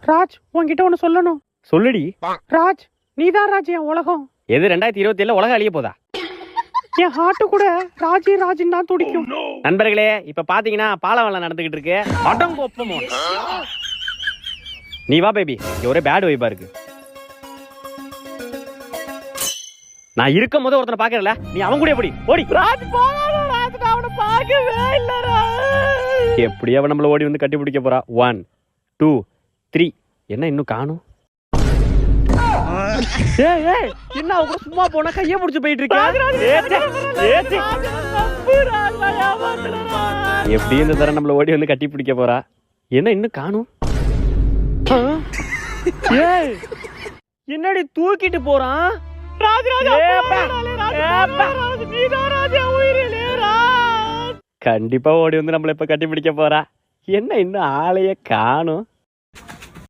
ராஜ் உன்கிட்ட ஒண்ணு சொல்லணும். சொல்லுடி. ராஜ் நீதான் ராஜ் என் உலகம். எது 2027 உலகம் அழிய போதா? என் ஹார்ட் கூட ராஜி ராஜின் தான் துடிக்கும். நண்பர்களே இப்ப பாத்தீங்கன்னா பாலவெல்லாம் நடந்துகிட்டு இருக்கு. அடங்கொப்பமோ நீ வா பேபி, இங்க ஒரே பேட் வைபா இருக்கு. நான் இருக்கும் போது ஒருத்தனை பாக்கறல, நீ அவன் கூட எப்படி ஓடி? ராஜ் போறானே, ராஜ் நான் அவனை பார்க்கவே இல்லடா. எப்படி அவன் நம்மள ஓடி வந்து கட்டி பிடிக்க போறா? 1 2 3 என்ன இன்னும் காணும்? ஏய் ஏய் என்ன அவ கூட சும்மா போனா கைய புடிச்சு போயிட்டு இருக்க? எப்படி இந்த தர நம்மள ஓடி வந்து கட்டி பிடிக்க போறா? என்ன இன்னும் காணும்? ஏய் என்னடி தூக்கிட்டு போறான்? கண்டிப்பா ஓடி வந்து நம்மள இப்ப கட்டி பிடிக்க போறா. என்ன இன்னும் ஆளைய காணும்?